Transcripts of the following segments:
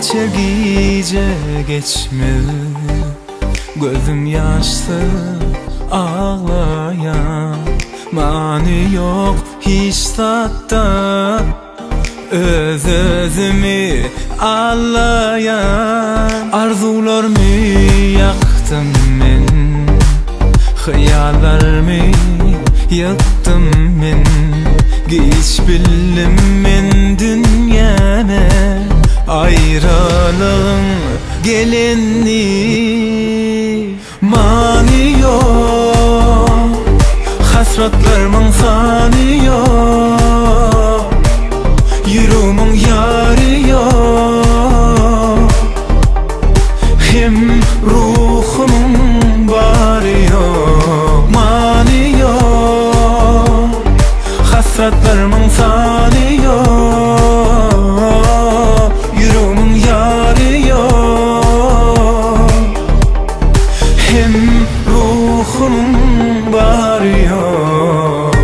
geçer gece geçmez, gözüm yaşlı ağlayan, mani yok hiç tatta, özümü ağlayan. Arzularımı yaktım men, hayallarımı yıktım men. Geç bildim men dünyana, ayrılığın gelenini. Mani yok, hasratlarımın sani yok, yüreğimin yarı yok, hem ruhumun bari yok. Mani yok, hasratlarımın sani yok, yüreğimin yarı yok, hem ruhumun bari yok.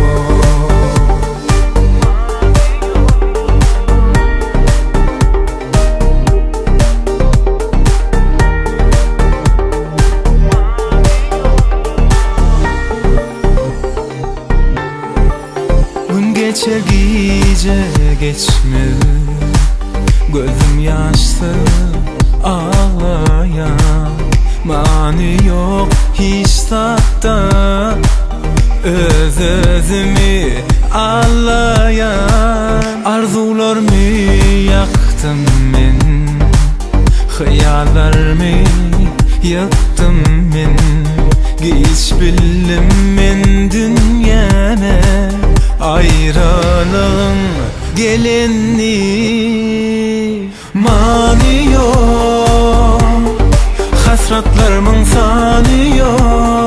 Gün geçer gece geçmez, gözüm yaşlı ağlayan, mani yok hiç tatta, özümü ağlayan. Arzularımı yaktım men, hayallarımı yıktım men. Geç bildim men dünyana, ayrılığın gelenini. Mani yok, hasratlarımın sani yok,